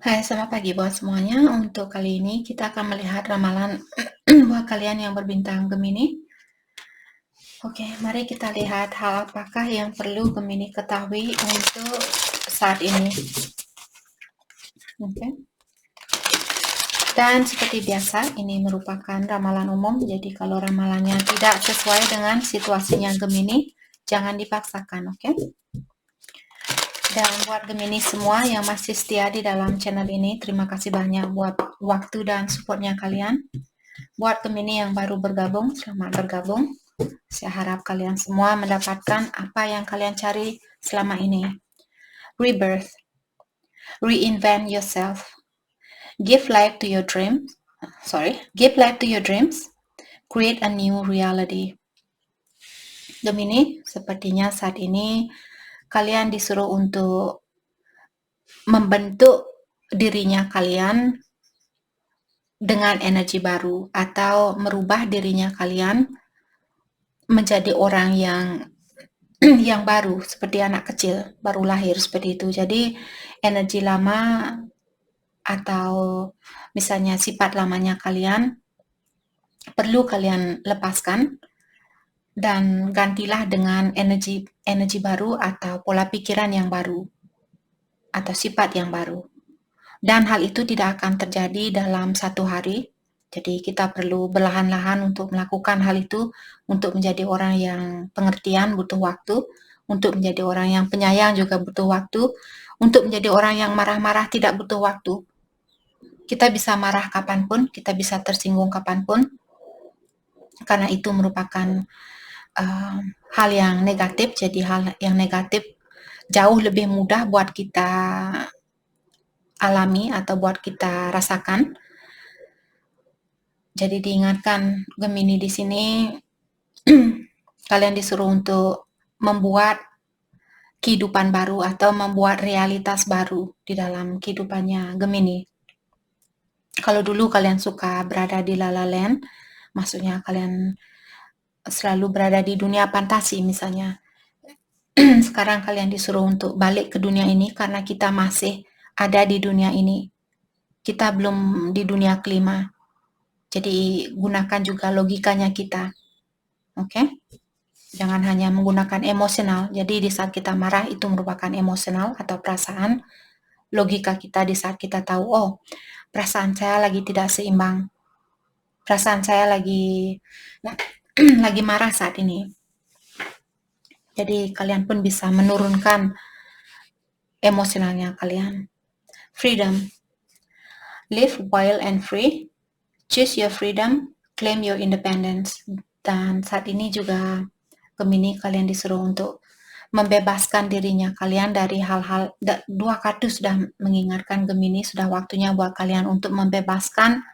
Hai, selamat pagi buat semuanya. Untuk kali ini kita akan melihat ramalan buat kalian yang berbintang Gemini. Oke, mari kita lihat hal apakah yang perlu Gemini ketahui untuk saat ini. Oke. Dan seperti biasa, ini merupakan ramalan umum. Jadi kalau ramalannya tidak sesuai dengan situasinya Gemini, jangan dipaksakan, oke? Dan buat Gemini semua yang masih setia di dalam channel ini, terima kasih banyak buat waktu dan supportnya kalian. Buat Gemini yang baru bergabung, selamat bergabung. Saya harap kalian semua mendapatkan apa yang kalian cari selama ini. Rebirth, reinvent yourself, give life to your dreams, create a new reality. Gemini, sepertinya saat ini kalian disuruh untuk membentuk dirinya kalian dengan energi baru atau merubah dirinya kalian menjadi orang yang baru, seperti anak kecil baru lahir seperti itu. Jadi energi lama atau misalnya sifat lamanya kalian perlu kalian lepaskan dan gantilah dengan energi baru atau pola pikiran yang baru atau sifat yang baru. Dan hal itu tidak akan terjadi dalam satu hari. Jadi kita perlu berlahan-lahan untuk melakukan hal itu, untuk menjadi orang yang pengertian butuh waktu, untuk menjadi orang yang penyayang juga butuh waktu, untuk menjadi orang yang marah-marah tidak butuh waktu. Kita bisa marah kapanpun, kita bisa tersinggung kapanpun, karena itu merupakan hal yang negatif. Jadi hal yang negatif jauh lebih mudah buat kita alami atau buat kita rasakan. Jadi diingatkan Gemini di sini, kalian disuruh untuk membuat kehidupan baru atau membuat realitas baru di dalam kehidupannya Gemini. Kalau dulu kalian suka berada di La La Land, maksudnya kalian selalu berada di dunia fantasi misalnya. Sekarang kalian disuruh untuk balik ke dunia ini karena kita masih ada di dunia ini. Kita belum di dunia kelima. Jadi gunakan juga logikanya kita. Oke? Jangan hanya menggunakan emosional. Jadi di saat kita marah itu merupakan emosional atau perasaan. Logika kita di saat kita tahu, oh, perasaan saya lagi tidak seimbang. Perasaan saya lagi marah saat ini. Jadi kalian pun bisa menurunkan emosionalnya kalian. Freedom. Live wild and free. Choose your freedom. Claim your independence. Dan saat ini juga Gemini kalian disuruh untuk membebaskan dirinya kalian dari hal-hal. Dua kartu sudah mengingatkan Gemini, sudah waktunya buat kalian untuk membebaskan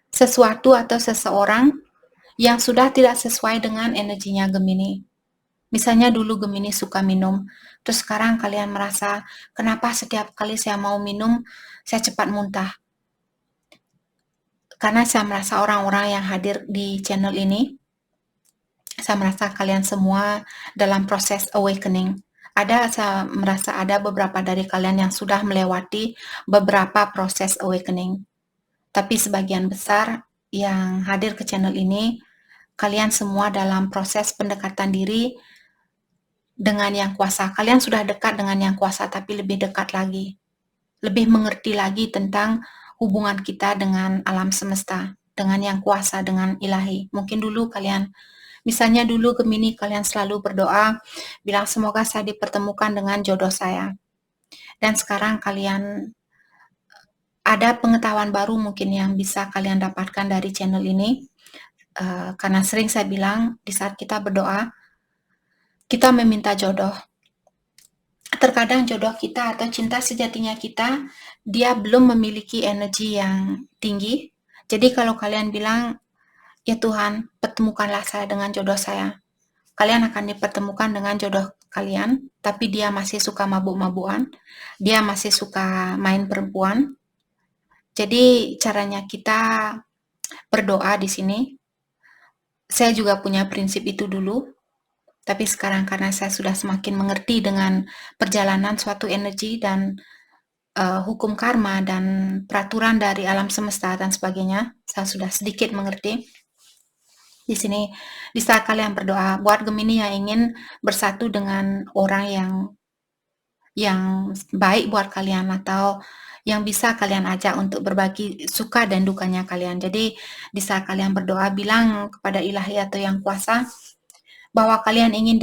sesuatu atau seseorang yang sudah tidak sesuai dengan energinya Gemini. Misalnya dulu Gemini suka minum, terus sekarang kalian merasa, kenapa setiap kali saya mau minum, saya cepat muntah? Karena saya merasa orang-orang yang hadir di channel ini, saya merasa kalian semua dalam proses awakening. Saya merasa ada beberapa dari kalian yang sudah melewati beberapa proses awakening. Tapi sebagian besar yang hadir ke channel ini, kalian semua dalam proses pendekatan diri dengan yang kuasa. Kalian sudah dekat dengan yang kuasa, tapi lebih dekat lagi. Lebih mengerti lagi tentang hubungan kita dengan alam semesta, dengan yang kuasa, dengan ilahi. Mungkin dulu kalian, misalnya dulu Gemini kalian selalu berdoa, bilang semoga saya dipertemukan dengan jodoh saya. Dan sekarang kalian ada pengetahuan baru mungkin yang bisa kalian dapatkan dari channel ini. Karena sering saya bilang, di saat kita berdoa, kita meminta jodoh. Terkadang jodoh kita atau cinta sejatinya kita, dia belum memiliki energi yang tinggi. Jadi kalau kalian bilang, ya Tuhan, pertemukanlah saya dengan jodoh saya. Kalian akan dipertemukan dengan jodoh kalian, tapi dia masih suka mabuk-mabukan, dia masih suka main perempuan. Jadi caranya kita berdoa di sini. Saya juga punya prinsip itu dulu, tapi sekarang karena saya sudah semakin mengerti dengan perjalanan suatu energi dan hukum karma dan peraturan dari alam semesta dan sebagainya. Saya sudah sedikit mengerti. Di sini, di saat kalian berdoa, buat Gemini yang ingin bersatu dengan orang yang baik buat kalian atau yang bisa kalian ajak untuk berbagi suka dan dukanya kalian. Jadi, di saat kalian berdoa, bilang kepada ilahi atau yang kuasa bahwa kalian ingin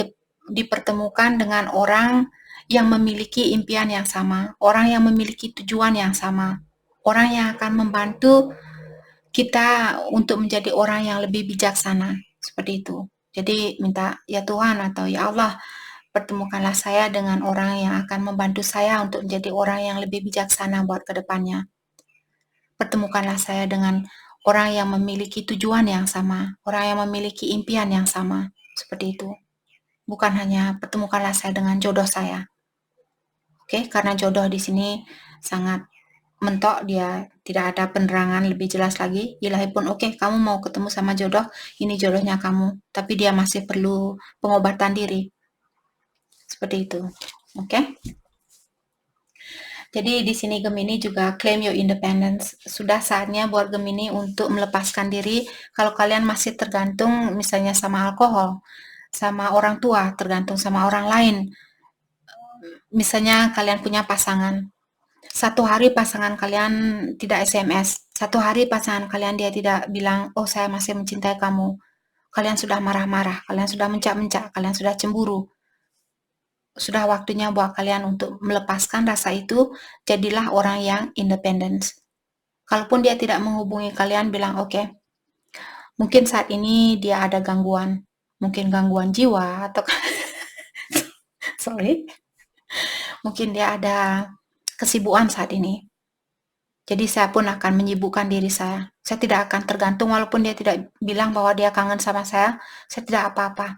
dipertemukan dengan orang yang memiliki impian yang sama, orang yang memiliki tujuan yang sama, orang yang akan membantu kita untuk menjadi orang yang lebih bijaksana, seperti itu. Jadi minta, ya Tuhan atau ya Allah, pertemukanlah saya dengan orang yang akan membantu saya untuk menjadi orang yang lebih bijaksana buat kedepannya. Pertemukanlah saya dengan orang yang memiliki tujuan yang sama, orang yang memiliki impian yang sama, seperti itu. Bukan hanya pertemukanlah saya dengan jodoh saya. Oke, karena jodoh di sini sangat mentok, dia tidak ada penerangan lebih jelas lagi. Ilahi pun oke, kamu mau ketemu sama jodoh, ini jodohnya kamu, tapi dia masih perlu pengobatan diri. Seperti itu. Oke. Jadi di sini Gemini juga claim your independence. Sudah saatnya buat Gemini untuk melepaskan diri kalau kalian masih tergantung misalnya sama alkohol, sama orang tua, tergantung sama orang lain. Misalnya kalian punya pasangan, satu hari pasangan kalian tidak SMS, satu hari pasangan kalian dia tidak bilang, oh saya masih mencintai kamu. Kalian sudah marah-marah, kalian sudah mencak-mencak, kalian sudah cemburu. Sudah waktunya buat kalian untuk melepaskan rasa itu, jadilah orang yang independen. Kalaupun dia tidak menghubungi kalian, bilang oke, mungkin saat ini dia ada gangguan, mungkin gangguan jiwa atau sorry, mungkin dia ada kesibukan saat ini. Jadi saya pun akan menyibukkan diri saya. Saya tidak akan tergantung walaupun dia tidak bilang bahwa dia kangen sama saya tidak apa-apa.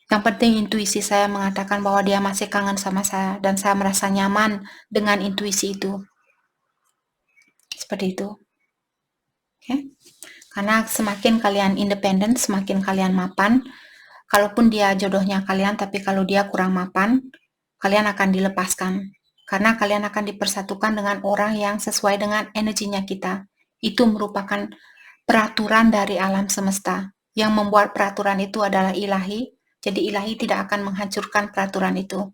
Yang penting intuisi saya mengatakan bahwa dia masih kangen sama saya dan saya merasa nyaman dengan intuisi itu. Seperti itu. Oke. Karena semakin kalian independen, semakin kalian mapan. Kalaupun dia jodohnya kalian, tapi kalau dia kurang mapan, kalian akan dilepaskan. Karena kalian akan dipersatukan dengan orang yang sesuai dengan energinya kita. Itu merupakan peraturan dari alam semesta. Yang membuat peraturan itu adalah ilahi, jadi ilahi tidak akan menghancurkan peraturan itu.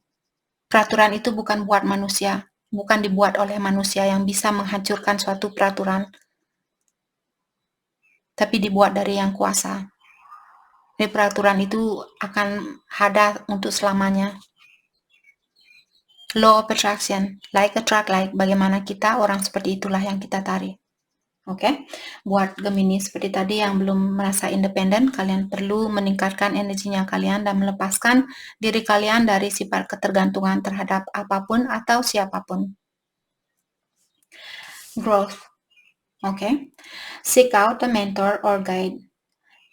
Peraturan itu bukan buat manusia, bukan dibuat oleh manusia yang bisa menghancurkan suatu peraturan, tapi dibuat dari yang kuasa. Jadi peraturan itu akan ada untuk selamanya. Law of attraction, like attract like, bagaimana kita, orang seperti itulah yang kita tarik. Oke, buat Gemini seperti tadi yang belum merasa independen, kalian perlu meningkatkan energinya kalian dan melepaskan diri kalian dari sifat ketergantungan terhadap apapun atau siapapun. Growth. Oke. Seek out a mentor or guide.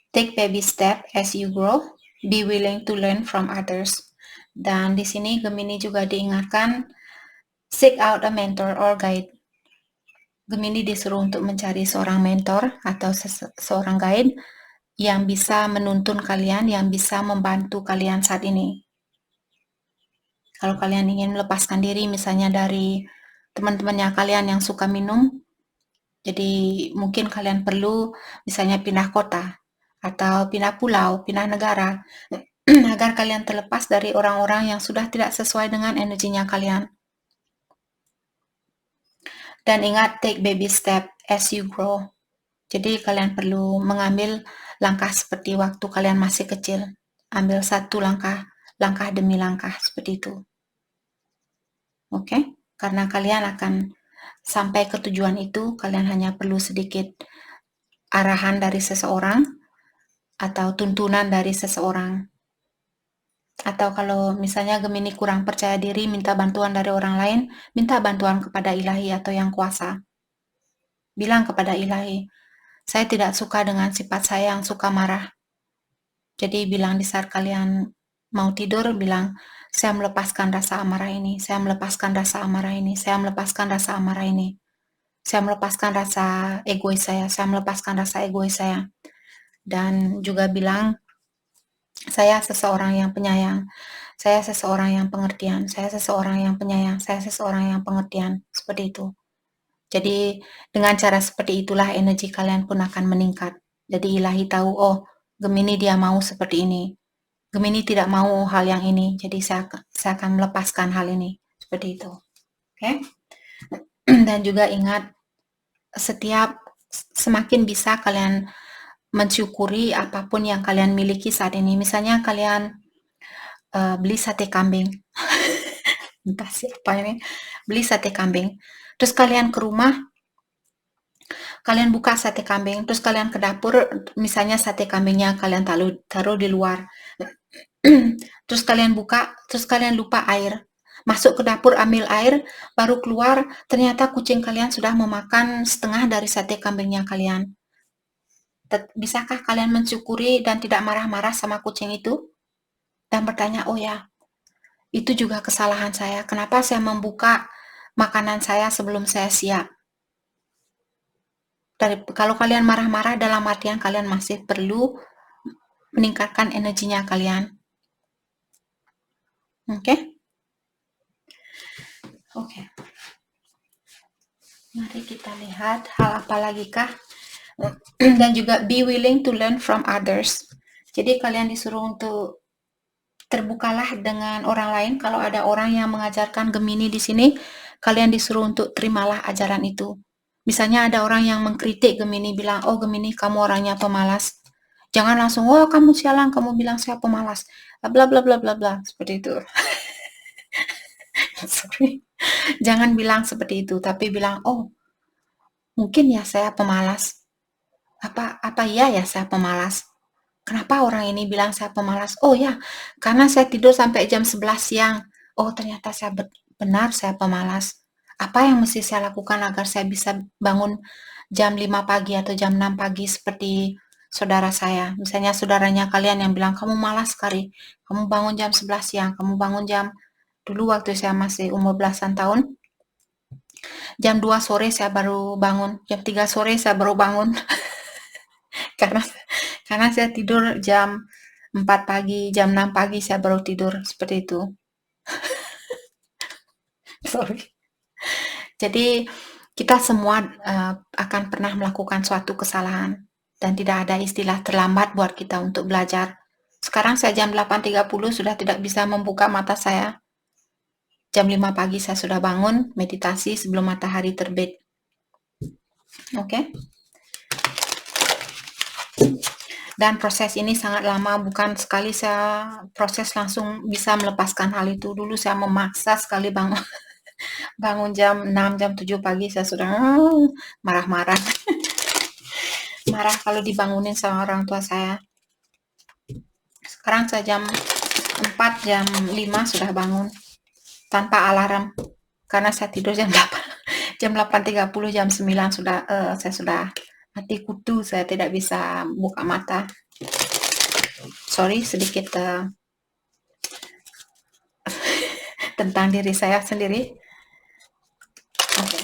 Take baby step as you grow. Be willing to learn from others. Dan di sini Gemini juga diingatkan, seek out a mentor or guide. Gemini disuruh untuk mencari seorang mentor atau seorang guide yang bisa menuntun kalian, yang bisa membantu kalian saat ini. Kalau kalian ingin melepaskan diri misalnya dari teman-temannya kalian yang suka minum, jadi mungkin kalian perlu misalnya pindah kota atau pindah pulau, pindah negara agar kalian terlepas dari orang-orang yang sudah tidak sesuai dengan energinya kalian. Dan ingat, take baby step as you grow. Jadi kalian perlu mengambil langkah seperti waktu kalian masih kecil. Ambil satu langkah, langkah demi langkah, seperti itu. Oke? Karena kalian akan sampai ke tujuan itu, kalian hanya perlu sedikit arahan dari seseorang atau tuntunan dari seseorang. Atau kalau misalnya Gemini kurang percaya diri, minta bantuan dari orang lain, minta bantuan kepada ilahi atau yang kuasa. Bilang kepada ilahi, saya tidak suka dengan sifat saya yang suka marah. Jadi bilang di saat kalian mau tidur, bilang, saya melepaskan rasa amarah ini, saya melepaskan rasa amarah ini, saya melepaskan rasa amarah ini. Saya melepaskan rasa egois saya melepaskan rasa egois saya. Dan juga bilang, saya seseorang yang penyayang. Saya seseorang yang pengertian, saya seseorang yang penyayang, saya seseorang yang pengertian, seperti itu. Jadi dengan cara seperti itulah energi kalian pun akan meningkat. Jadi ilahi tahu, oh Gemini dia mau seperti ini. Gemini tidak mau hal yang ini, jadi saya akan melepaskan hal ini. Seperti itu. Oke? Dan juga ingat, semakin bisa kalian mensyukuri apapun yang kalian miliki saat ini. Misalnya kalian beli sate kambing. Entah siapa ini. Beli sate kambing. Terus kalian ke rumah, kalian buka sate kambing, terus kalian ke dapur, misalnya sate kambingnya kalian taruh di luar. Terus kalian buka, terus kalian lupa air. Masuk ke dapur ambil air, baru keluar, ternyata kucing kalian sudah memakan setengah dari sate kambingnya kalian. Bisakah kalian mensyukuri dan tidak marah-marah sama kucing itu? Dan bertanya, oh ya, itu juga kesalahan saya. Kenapa saya membuka makanan saya sebelum saya siap? Kalau kalian marah-marah dalam artian kalian masih perlu meningkatkan energinya kalian. Oke? Oke. Mari kita lihat hal apa lagi kah? Dan juga be willing to learn from others. Jadi kalian disuruh untuk terbukalah dengan orang lain. Kalau ada orang yang mengajarkan Gemini di sini, kalian disuruh untuk terimalah ajaran itu. Misalnya ada orang yang mengkritik Gemini, bilang, oh Gemini kamu orangnya pemalas. Jangan langsung, oh kamu sialan, kamu bilang saya pemalas. Bla bla bla bla bla, seperti itu. Sorry. Jangan bilang seperti itu, tapi bilang, oh mungkin ya saya pemalas. Apa iya ya saya pemalas? Kenapa orang ini bilang saya pemalas? Oh ya, karena saya tidur sampai jam 11 siang. Oh, ternyata saya benar saya pemalas. Apa yang mesti saya lakukan agar saya bisa bangun jam 5 pagi atau jam 6 pagi seperti saudara saya? Misalnya saudaranya kalian yang bilang, kamu malas sekali. Kamu bangun jam 11 siang. Kamu bangun dulu waktu saya masih umur belasan tahun, jam 2 sore saya baru bangun. Jam 3 sore saya baru bangun. karena saya tidur jam 4 pagi, jam 6 pagi saya baru tidur, seperti itu. Sorry. Jadi kita semua akan pernah melakukan suatu kesalahan dan tidak ada istilah terlambat buat kita untuk belajar. Sekarang saya jam 8.30 sudah tidak bisa membuka mata saya. Jam 5 pagi saya sudah bangun, meditasi sebelum matahari terbit. Oke? Dan proses ini sangat lama, bukan sekali saya proses langsung bisa melepaskan hal itu. Dulu saya memaksa sekali bangun jam 6, jam 7 pagi saya sudah marah-marah. Marah kalau dibangunin sama orang tua saya. Sekarang saya jam 4, jam 5 sudah bangun tanpa alarm. Karena saya tidur jam 8, jam 8.30, jam 9 saya sudah mati kutu, saya tidak bisa buka mata. Sorry, sedikit tentang diri saya sendiri. Okay.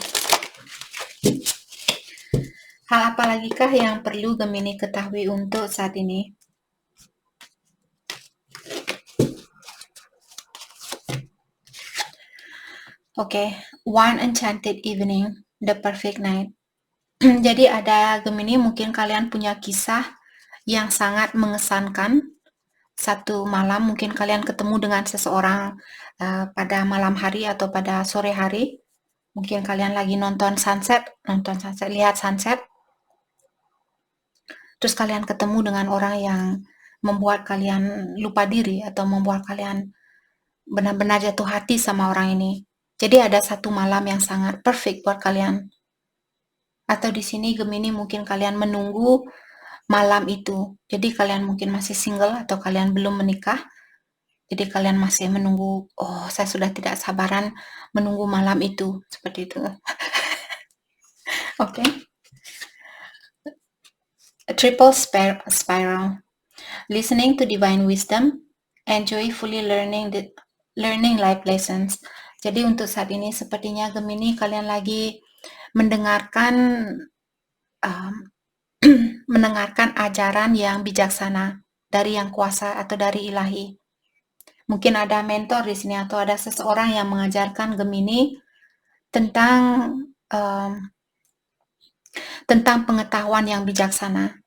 Hal apa lagi kah yang perlu Gemini ketahui untuk saat ini? Oke, One Enchanted Evening, The Perfect Night. Jadi ada Gemini, mungkin kalian punya kisah yang sangat mengesankan. Satu malam mungkin kalian ketemu dengan seseorang pada malam hari atau pada sore hari. Mungkin kalian lagi nonton sunset, lihat sunset. Terus kalian ketemu dengan orang yang membuat kalian lupa diri atau membuat kalian benar-benar jatuh hati sama orang ini. Jadi ada satu malam yang sangat perfect buat kalian. Atau di sini Gemini mungkin kalian menunggu malam itu. Jadi kalian mungkin masih single atau kalian belum menikah. Jadi kalian masih menunggu, oh saya sudah tidak sabaran menunggu malam itu. Seperti itu. Oke. A triple spiral. Listening to divine wisdom and joyfully learning life lessons. Jadi untuk saat ini sepertinya Gemini kalian lagi mendengarkan mendengarkan ajaran yang bijaksana dari yang kuasa atau dari ilahi. Mungkin ada mentor di sini atau ada seseorang yang mengajarkan Gemini tentang tentang pengetahuan yang bijaksana.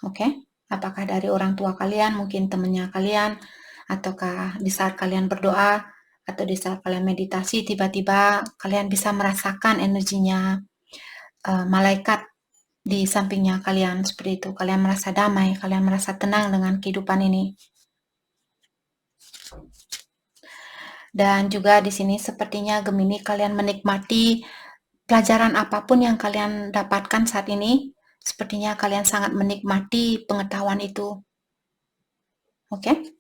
Oke? Apakah dari orang tua kalian, mungkin temannya kalian, ataukah di saat kalian berdoa, atau di saat kalian meditasi, tiba-tiba kalian bisa merasakan energinya malaikat di sampingnya kalian seperti itu. Kalian merasa damai, kalian merasa tenang dengan kehidupan ini. Dan juga di sini sepertinya Gemini kalian menikmati pelajaran apapun yang kalian dapatkan saat ini. Sepertinya kalian sangat menikmati pengetahuan itu. Oke?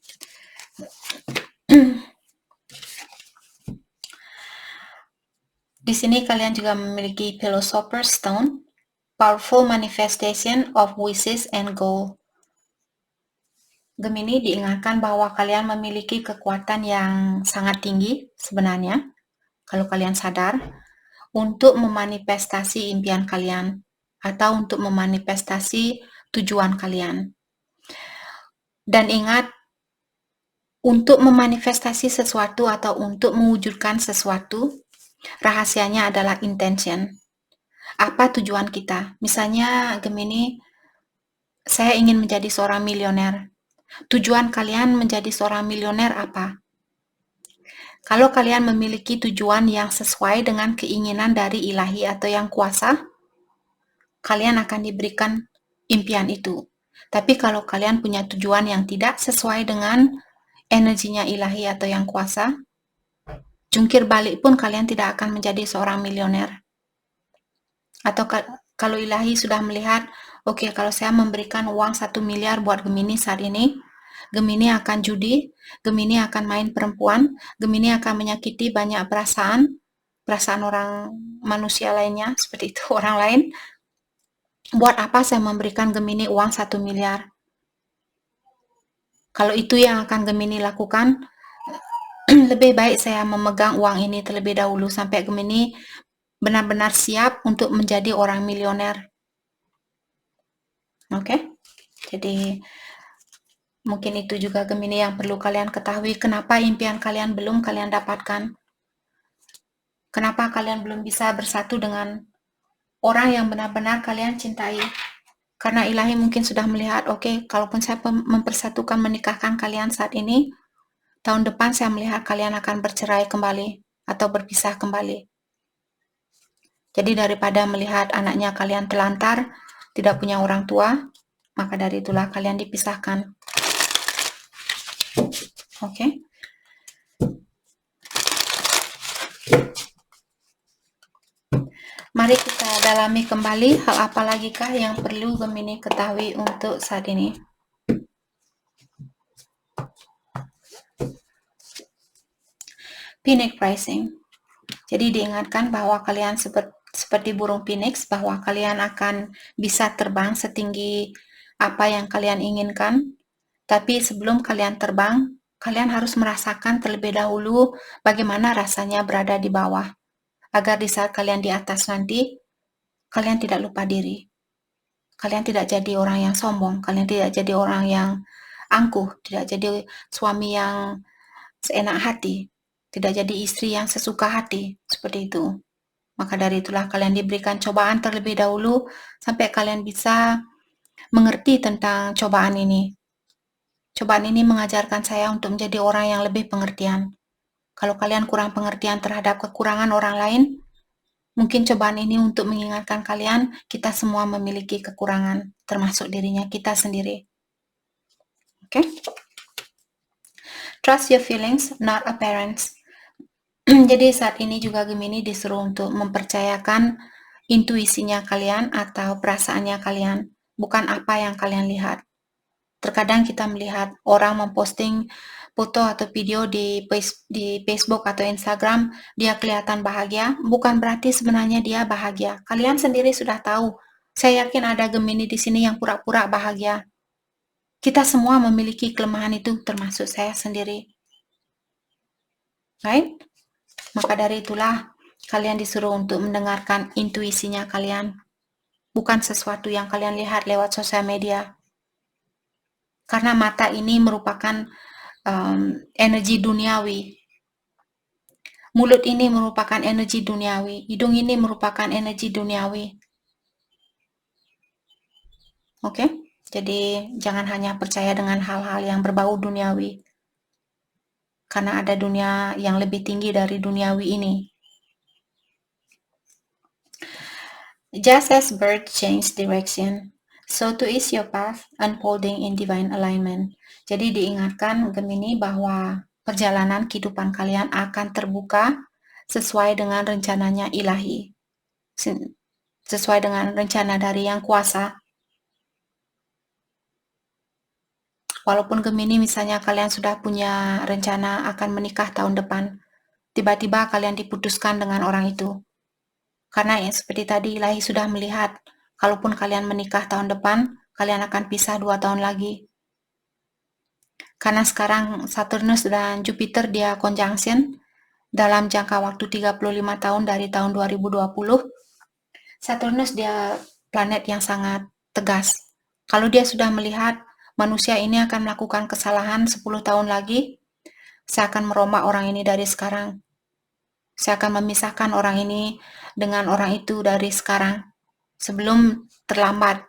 Di sini kalian juga memiliki Philosopher's Stone, powerful manifestation of wishes and goal. Gemini diingatkan bahwa kalian memiliki kekuatan yang sangat tinggi sebenarnya, kalau kalian sadar, untuk memanifestasi impian kalian atau untuk memanifestasi tujuan kalian. Dan ingat, untuk memanifestasi sesuatu atau untuk mewujudkan sesuatu, rahasianya adalah intention. Apa tujuan kita? Misalnya Gemini, saya ingin menjadi seorang milioner. Tujuan kalian menjadi seorang milioner apa? Kalau kalian memiliki tujuan yang sesuai dengan keinginan dari ilahi atau yang kuasa, kalian akan diberikan impian itu. Tapi kalau kalian punya tujuan yang tidak sesuai dengan energinya ilahi atau yang kuasa, jungkir balik pun kalian tidak akan menjadi seorang milioner. Atau kalau ilahi sudah melihat, oke, kalau saya memberikan uang 1 miliar buat Gemini saat ini, Gemini akan judi, Gemini akan main perempuan, Gemini akan menyakiti banyak perasaan orang manusia lainnya, seperti itu, orang lain. Buat apa saya memberikan Gemini uang 1 miliar? Kalau itu yang akan Gemini lakukan, lebih baik saya memegang uang ini terlebih dahulu sampai Gemini benar-benar siap untuk menjadi orang milioner. Oke? Jadi mungkin itu juga Gemini yang perlu kalian ketahui, kenapa impian kalian belum kalian dapatkan. Kenapa kalian belum bisa bersatu dengan orang yang benar-benar kalian cintai. Karena ilahi mungkin sudah melihat, oke, kalaupun saya mempersatukan menikahkan kalian saat ini, tahun depan saya melihat kalian akan bercerai kembali atau berpisah kembali. Jadi daripada melihat anaknya kalian telantar, tidak punya orang tua, maka dari itulah kalian dipisahkan. Oke. Mari kita dalami kembali hal apa lagikah yang perlu Gemini ketahui untuk saat ini. Phoenix Rising. Jadi diingatkan bahwa kalian seperti burung phoenix, bahwa kalian akan bisa terbang setinggi apa yang kalian inginkan. Tapi sebelum kalian terbang, kalian harus merasakan terlebih dahulu bagaimana rasanya berada di bawah. Agar di saat kalian di atas nanti, kalian tidak lupa diri. Kalian tidak jadi orang yang sombong, kalian tidak jadi orang yang angkuh, tidak jadi suami yang seenak hati, tidak jadi istri yang sesuka hati, seperti itu. Maka dari itulah kalian diberikan cobaan terlebih dahulu sampai kalian bisa mengerti tentang cobaan ini. Cobaan ini mengajarkan saya untuk menjadi orang yang lebih pengertian. Kalau kalian kurang pengertian terhadap kekurangan orang lain, mungkin cobaan ini untuk mengingatkan kalian, kita semua memiliki kekurangan, termasuk dirinya kita sendiri. Oke? Trust your feelings, not appearance. Jadi saat ini juga Gemini disuruh untuk mempercayakan intuisinya kalian atau perasaannya kalian, bukan apa yang kalian lihat. Terkadang kita melihat orang memposting foto atau video di Facebook atau Instagram, dia kelihatan bahagia, bukan berarti sebenarnya dia bahagia. Kalian sendiri sudah tahu. Saya yakin ada Gemini di sini yang pura-pura bahagia. Kita semua memiliki kelemahan itu, termasuk saya sendiri. Right? Maka dari itulah kalian disuruh untuk mendengarkan intuisinya kalian, bukan sesuatu yang kalian lihat lewat sosial media. Karena mata ini merupakan energi duniawi. Mulut ini merupakan energi duniawi, hidung ini merupakan energi duniawi. Oke? Jadi jangan hanya percaya dengan hal-hal yang berbau duniawi. Karena ada dunia yang lebih tinggi dari duniawi ini. Just as birds change direction, so too is your path unfolding in divine alignment. Jadi diingatkan Gemini bahwa perjalanan kehidupan kalian akan terbuka sesuai dengan rencananya ilahi. Sesuai dengan rencana dari Yang Kuasa. Walaupun Gemini misalnya kalian sudah punya rencana akan menikah tahun depan, tiba-tiba kalian diputuskan dengan orang itu. Karena ya, seperti tadi ilahi sudah melihat, kalaupun kalian menikah tahun depan, kalian akan pisah 2 tahun lagi. Karena sekarang Saturnus dan Jupiter dia conjunction dalam jangka waktu 35 tahun dari tahun 2020. Saturnus dia planet yang sangat tegas. Kalau dia sudah melihat manusia ini akan melakukan kesalahan 10 tahun lagi, saya akan merombak orang ini dari sekarang. Saya akan memisahkan orang ini dengan orang itu dari sekarang, sebelum terlambat.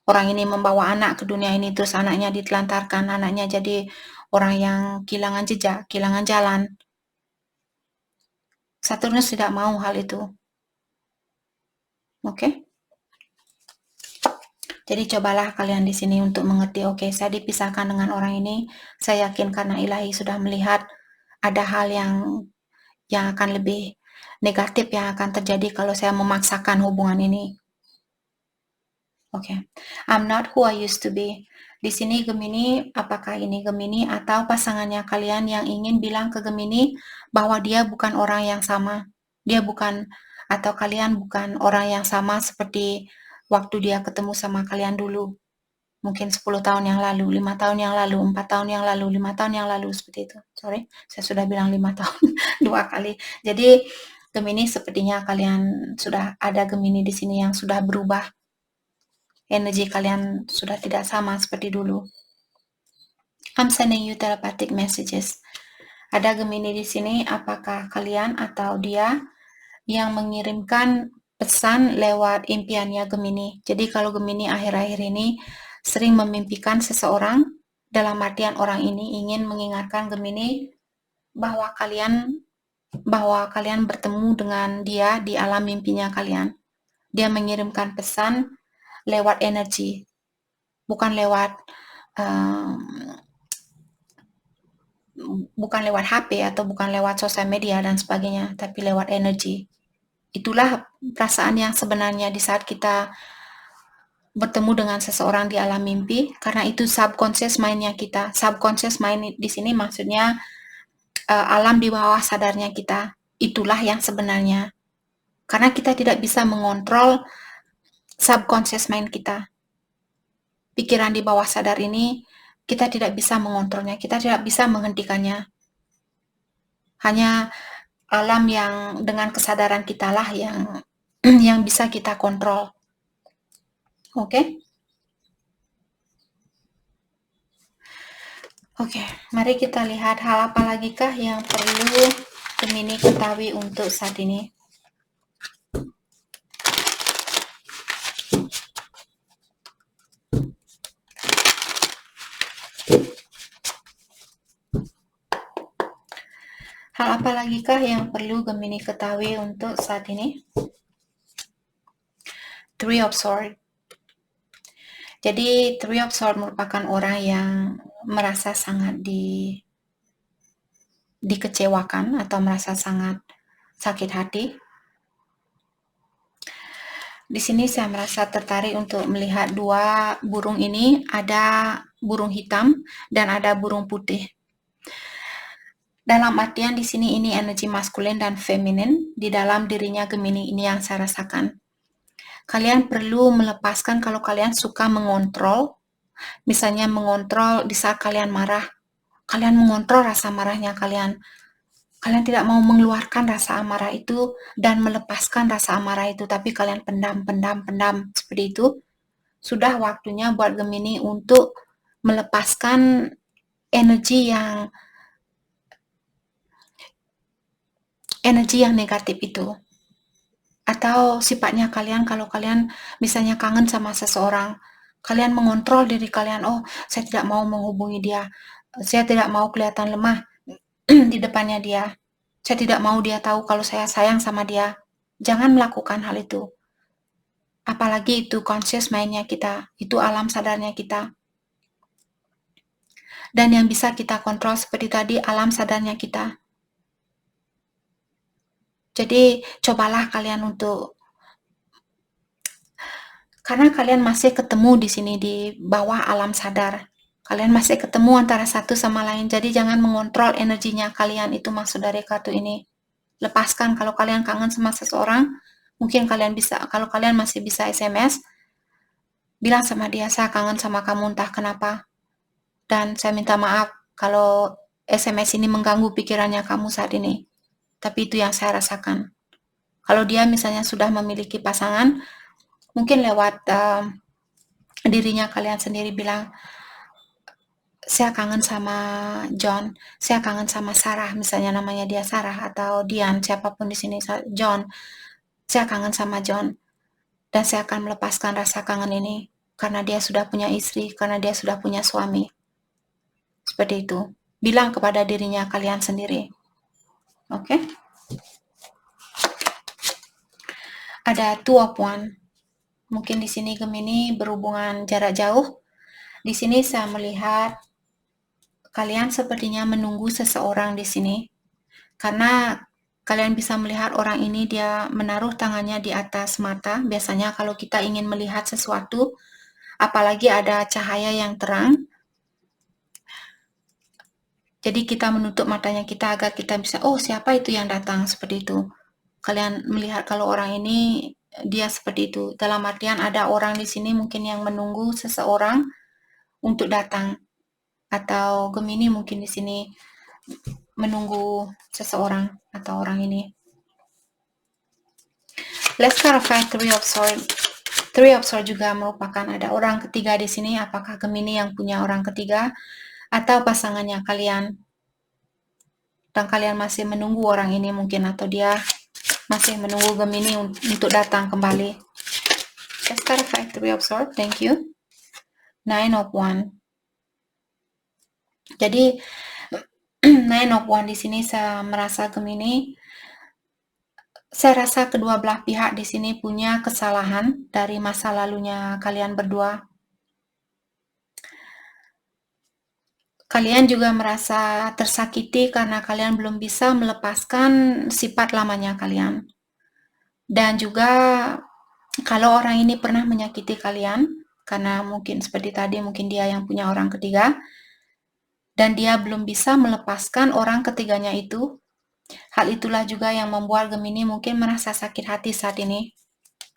Orang ini membawa anak ke dunia ini, terus anaknya ditelantarkan, anaknya jadi orang yang kehilangan jejak, kehilangan jalan. Saturnus tidak mau hal itu. Oke? Jadi cobalah kalian di sini untuk mengerti, oke, saya dipisahkan dengan orang ini, saya yakin karena ilahi sudah melihat ada hal yang akan lebih negatif yang akan terjadi kalau saya memaksakan hubungan ini. Oke. I'm not who I used to be. Di sini Gemini, apakah ini Gemini atau pasangannya kalian yang ingin bilang ke Gemini bahwa dia bukan orang yang sama. Dia bukan, atau kalian bukan orang yang sama seperti waktu dia ketemu sama kalian dulu. Mungkin 10 tahun yang lalu, 5 tahun yang lalu, 4 tahun yang lalu, 5 tahun yang lalu, seperti itu. Sorry, saya sudah bilang 5 tahun 2 kali. Jadi Gemini sepertinya kalian sudah ada Gemini di sini yang sudah berubah. Energi kalian sudah tidak sama seperti dulu. I'm sending you telepathic messages. Ada Gemini di sini, apakah kalian atau dia yang mengirimkan pesan lewat impiannya Gemini. Jadi kalau Gemini akhir-akhir ini sering memimpikan seseorang, dalam artian orang ini ingin mengingatkan Gemini bahwa kalian bertemu dengan dia di alam mimpinya kalian. Dia mengirimkan pesan lewat energi, bukan lewat HP atau bukan lewat sosial media dan sebagainya, tapi lewat energi. Itulah perasaan yang sebenarnya di saat kita bertemu dengan seseorang di alam mimpi, karena itu subconscious mind-nya kita. Subconscious mind di sini maksudnya alam di bawah sadarnya kita. Itulah yang sebenarnya. Karena kita tidak bisa mengontrol subconscious mind kita. Pikiran di bawah sadar ini kita tidak bisa mengontrolnya, kita tidak bisa menghentikannya. Hanya alam yang dengan kesadaran kita lah yang bisa kita kontrol. Oke? Oke, mari kita lihat hal apa lagi kah yang perlu Gemini ketahui untuk saat ini. Hal apa lagi kah yang perlu Gemini ketahui untuk saat ini? Three of Swords. Jadi Three of Swords merupakan orang yang merasa sangat dikecewakan atau merasa sangat sakit hati. Di sini saya merasa tertarik untuk melihat dua burung ini, ada burung hitam dan ada burung putih. Dalam artian di sini ini energi maskulin dan feminin di dalam dirinya Gemini ini yang saya rasakan. Kalian perlu melepaskan kalau kalian suka mengontrol, misalnya mengontrol di saat kalian marah, kalian mengontrol rasa marahnya kalian. Kalian tidak mau mengeluarkan rasa amarah itu dan melepaskan rasa amarah itu, tapi kalian pendam seperti itu. Sudah waktunya buat Gemini untuk melepaskan energi yang negatif itu. Atau sifatnya kalian, kalau kalian misalnya kangen sama seseorang, kalian mengontrol diri kalian, oh saya tidak mau menghubungi dia, saya tidak mau kelihatan lemah di depannya dia, saya tidak mau dia tahu kalau saya sayang sama dia. Jangan melakukan hal itu. Apalagi itu conscious mind-nya kita, itu alam sadarnya kita. Dan yang bisa kita kontrol seperti tadi, alam sadarnya kita. Jadi cobalah kalian untuk, karena kalian masih ketemu di sini di bawah alam sadar. Kalian masih ketemu antara satu sama lain. Jadi jangan mengontrol energinya kalian, itu maksud dari kartu ini. Lepaskan. Kalau kalian kangen sama seseorang, mungkin kalian bisa, kalau kalian masih bisa SMS, bilang sama dia, saya kangen sama kamu entah kenapa. Dan saya minta maaf kalau SMS ini mengganggu pikirannya kamu saat ini. Tapi itu yang saya rasakan. Kalau dia misalnya sudah memiliki pasangan, mungkin lewat dirinya kalian sendiri bilang, saya kangen sama John, saya kangen sama Sarah, misalnya namanya dia Sarah atau Dian, siapapun di sini, John, saya kangen sama John, dan saya akan melepaskan rasa kangen ini karena dia sudah punya istri, karena dia sudah punya suami. Seperti itu. Bilang kepada dirinya kalian sendiri. Oke? Okay? Ada Two of Wands. Mungkin di sini Gemini berhubungan jarak jauh. Di sini saya melihat kalian sepertinya menunggu seseorang di sini. Karena kalian bisa melihat orang ini dia menaruh tangannya di atas mata. Biasanya kalau kita ingin melihat sesuatu, apalagi ada cahaya yang terang, jadi kita menutup matanya kita agar kita bisa, oh siapa itu yang datang, seperti itu. Kalian melihat kalau orang ini dia seperti itu. Dalam artian ada orang di sini mungkin yang menunggu seseorang untuk datang. Atau Gemini mungkin di sini menunggu seseorang atau orang ini. Let's clarify Three of Swords. Three of Swords juga merupakan ada orang ketiga di sini. Apakah Gemini yang punya orang ketiga atau pasangannya kalian? Dan kalian masih menunggu orang ini mungkin, atau dia masih menunggu Gemini untuk datang kembali. Let's clarify Three of Swords. Thank you. Nine of Wands. Jadi Nine of Wands di sini saya merasa Gemini, saya rasa kedua belah pihak di sini punya kesalahan dari masa lalunya kalian berdua. Kalian juga merasa tersakiti karena kalian belum bisa melepaskan sifat lamanya kalian. Dan juga kalau orang ini pernah menyakiti kalian, karena mungkin seperti tadi, mungkin dia yang punya orang ketiga, dan dia belum bisa melepaskan orang ketiganya itu. Hal itulah juga yang membuat Gemini mungkin merasa sakit hati saat ini.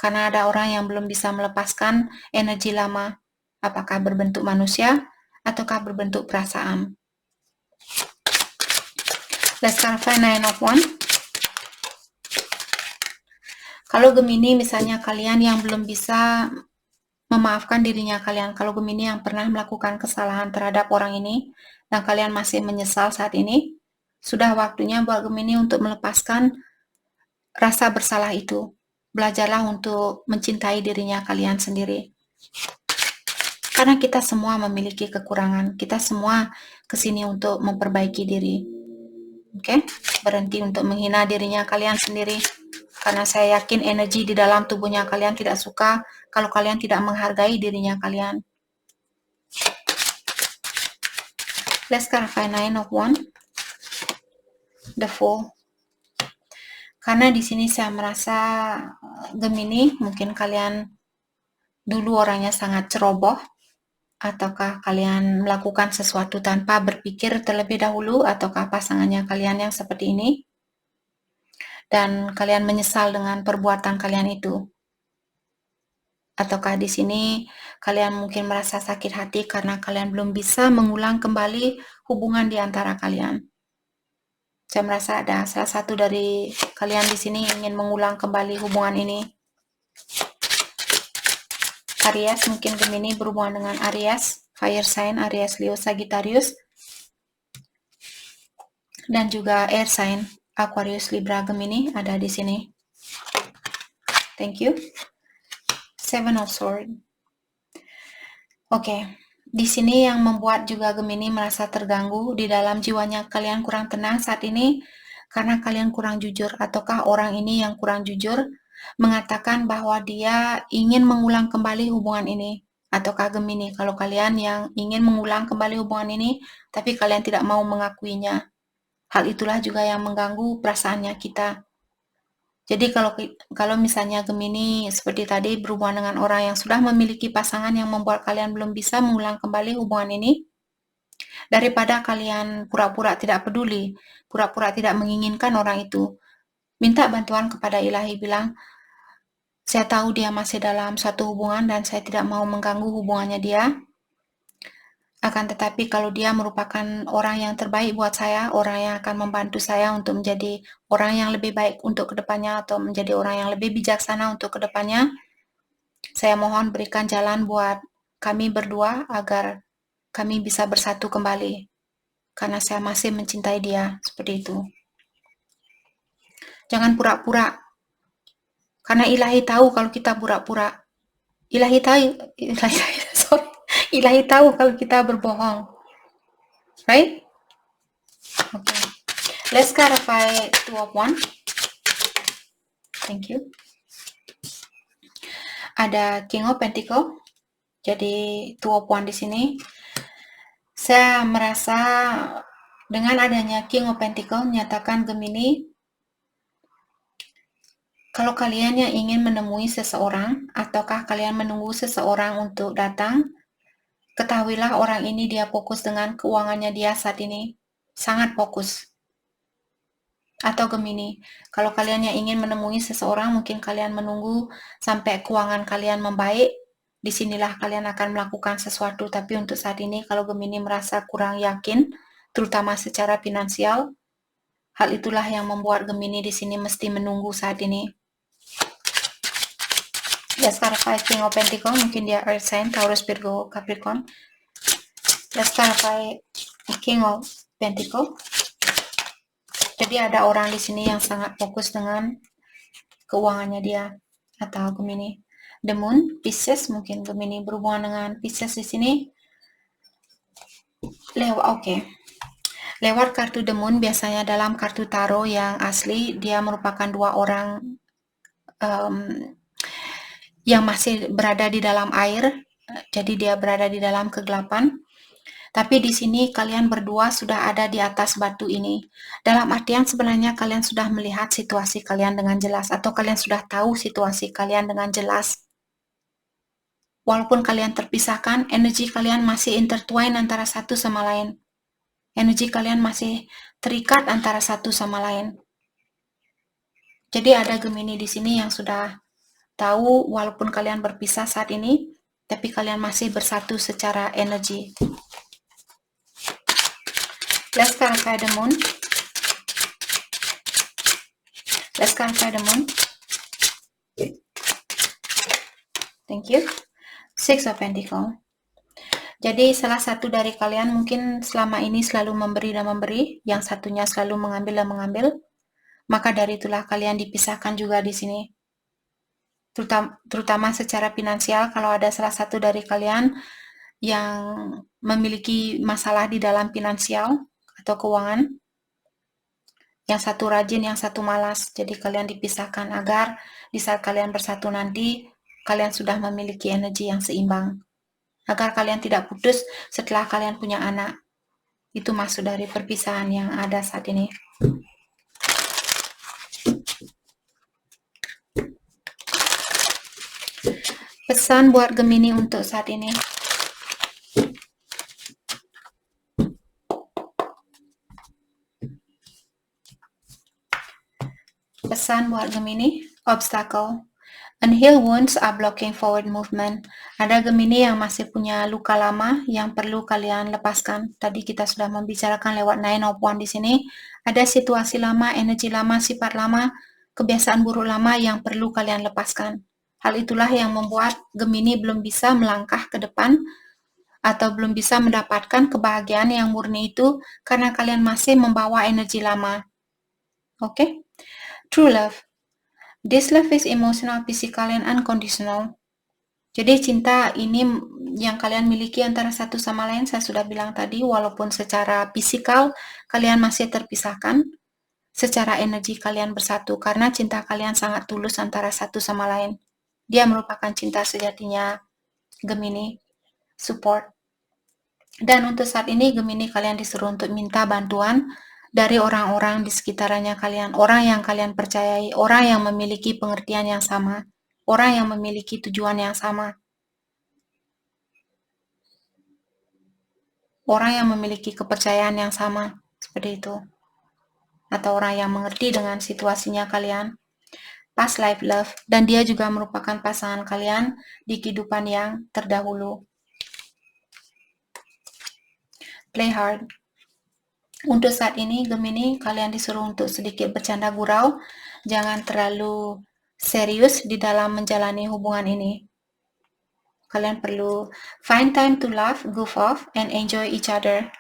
Karena ada orang yang belum bisa melepaskan energi lama. Apakah berbentuk manusia ataukah berbentuk perasaan. Let's clarify Nine of Wands. Kalau Gemini misalnya kalian yang belum bisa memaafkan dirinya kalian, kalau Gemini yang pernah melakukan kesalahan terhadap orang ini, dan kalian masih menyesal saat ini, sudah waktunya buat Gemini untuk melepaskan rasa bersalah itu. Belajarlah untuk mencintai dirinya kalian sendiri. Karena kita semua memiliki kekurangan, kita semua kesini untuk memperbaiki diri. Oke? Berhenti untuk menghina dirinya kalian sendiri. Karena saya yakin energi di dalam tubuhnya kalian tidak suka kalau kalian tidak menghargai dirinya kalian. Let's clarify Nine of Wands. The Fool. Karena di sini saya merasa Gemini, mungkin kalian dulu orangnya sangat ceroboh, ataukah kalian melakukan sesuatu tanpa berpikir terlebih dahulu, ataukah pasangannya kalian yang seperti ini, dan kalian menyesal dengan perbuatan kalian itu. Ataukah di sini kalian mungkin merasa sakit hati karena kalian belum bisa mengulang kembali hubungan di antara kalian. Saya merasa ada salah satu dari kalian di sini ingin mengulang kembali hubungan ini. Aries, mungkin Gemini berhubungan dengan Aries, fire sign, Aries, Leo, Sagittarius. dan juga air sign Aquarius, Libra, Gemini ada di sini. Thank you. Seven of Swords. Oke. Di sini yang membuat juga Gemini merasa terganggu di dalam jiwanya, kalian kurang tenang saat ini karena kalian kurang jujur, ataukah orang ini yang kurang jujur mengatakan bahwa dia ingin mengulang kembali hubungan ini, ataukah Gemini kalau kalian yang ingin mengulang kembali hubungan ini tapi kalian tidak mau mengakuinya. Hal itulah juga yang mengganggu perasaannya kita. Jadi kalau misalnya Gemini seperti tadi berhubungan dengan orang yang sudah memiliki pasangan yang membuat kalian belum bisa mengulang kembali hubungan ini, daripada kalian pura-pura tidak peduli, pura-pura tidak menginginkan orang itu, minta bantuan kepada Ilahi, bilang, saya tahu dia masih dalam satu hubungan dan saya tidak mau mengganggu hubungannya dia. Akan tetapi kalau dia merupakan orang yang terbaik buat saya, orang yang akan membantu saya untuk menjadi orang yang lebih baik untuk kedepannya atau menjadi orang yang lebih bijaksana untuk kedepannya, saya mohon berikan jalan buat kami berdua agar kami bisa bersatu kembali. Karena saya masih mencintai dia, seperti itu. Jangan pura-pura. Karena Ilahi tahu kalau kita pura-pura. Ilahi tahu kalau kita berbohong. Right? Okay. Let's clarify Two of Wands. Thank you. Ada King of Pentacles. Jadi Two of Wands di sini. Saya merasa dengan adanya King of Pentacles menyatakan Gemini, kalau kalian yang ingin menemui seseorang ataukah kalian menunggu seseorang untuk datang, ketahuilah orang ini dia fokus dengan keuangannya dia saat ini. Sangat fokus. Atau Gemini, kalau kalian yang ingin menemui seseorang, mungkin kalian menunggu sampai keuangan kalian membaik. Disinilah kalian akan melakukan sesuatu. Tapi untuk saat ini, kalau Gemini merasa kurang yakin, terutama secara finansial, hal itulah yang membuat Gemini di sini mesti menunggu saat ini. Let's clarify King of Pentacles, mungkin dia Earth sign, Taurus, Virgo, Capricorn. Let's clarify King of Pentacles. Jadi ada orang di sini yang sangat fokus dengan keuangannya dia atau Gemini. The Moon, Pisces, mungkin Gemini berhubungan dengan Pisces di sini. Lewat kartu The Moon, biasanya dalam kartu tarot yang asli, dia merupakan dua orang yang masih berada di dalam air, jadi dia berada di dalam kegelapan. Tapi di sini kalian berdua sudah ada di atas batu ini. Dalam artian sebenarnya kalian sudah melihat situasi kalian dengan jelas, atau kalian sudah tahu situasi kalian dengan jelas. Walaupun kalian terpisahkan, energi kalian masih intertwine antara satu sama lain. Energi kalian masih terikat antara satu sama lain. Jadi ada Gemini di sini yang sudah tahu walaupun kalian berpisah saat ini, tapi kalian masih bersatu secara energi. Let's clarify the Moon. Let's clarify the Moon. Thank you. Six of Pentacles. Jadi salah satu dari kalian mungkin selama ini selalu memberi dan memberi, yang satunya selalu mengambil dan mengambil. Maka dari itulah kalian dipisahkan juga di sini. Terutama secara finansial, kalau ada salah satu dari kalian yang memiliki masalah di dalam finansial atau keuangan, yang satu rajin, yang satu malas, jadi kalian dipisahkan agar di saat kalian bersatu nanti, kalian sudah memiliki energi yang seimbang, agar kalian tidak putus setelah kalian punya anak. Itu maksud dari perpisahan yang ada saat ini. Pesan buat Gemini untuk saat ini. Pesan buat Gemini, obstacle. Unhealed wounds are blocking forward movement. Ada Gemini yang masih punya luka lama yang perlu kalian lepaskan. Tadi kita sudah membicarakan lewat Nine of Wands di sini. Ada situasi lama, energi lama, sifat lama, kebiasaan buruk lama yang perlu kalian lepaskan. Hal itulah yang membuat Gemini belum bisa melangkah ke depan atau belum bisa mendapatkan kebahagiaan yang murni itu karena kalian masih membawa energi lama. Oke? True love. This love is emotional, physical, and unconditional. Jadi cinta ini yang kalian miliki antara satu sama lain, saya sudah bilang tadi, walaupun secara fisikal kalian masih terpisahkan, secara energi kalian bersatu karena cinta kalian sangat tulus antara satu sama lain. Dia merupakan cinta sejatinya Gemini, support. Dan untuk saat ini Gemini kalian disuruh untuk minta bantuan dari orang-orang di sekitarnya kalian, orang yang kalian percayai, orang yang memiliki pengertian yang sama, orang yang memiliki tujuan yang sama. Orang yang memiliki kepercayaan yang sama, seperti itu. Atau orang yang mengerti dengan situasinya kalian. Past life love, dan dia juga merupakan pasangan kalian di kehidupan yang terdahulu. Play hard. Untuk saat ini, Gemini, kalian disuruh untuk sedikit bercanda gurau. Jangan terlalu serius di dalam menjalani hubungan ini. Kalian perlu find time to laugh, goof off, and enjoy each other.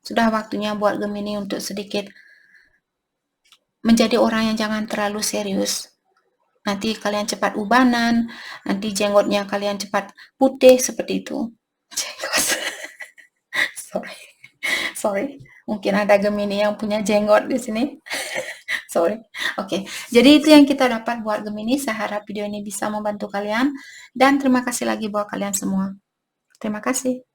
Sudah waktunya buat Gemini untuk sedikit menjadi orang yang jangan terlalu serius. Nanti kalian cepat ubanan, nanti jenggotnya kalian cepat putih seperti itu. Jenggot. Sorry. Mungkin ada Gemini yang punya jenggot di sini. Sorry. Oke. Jadi itu yang kita dapat buat Gemini. Saya harap video ini bisa membantu kalian. Dan terima kasih lagi buat kalian semua. Terima kasih.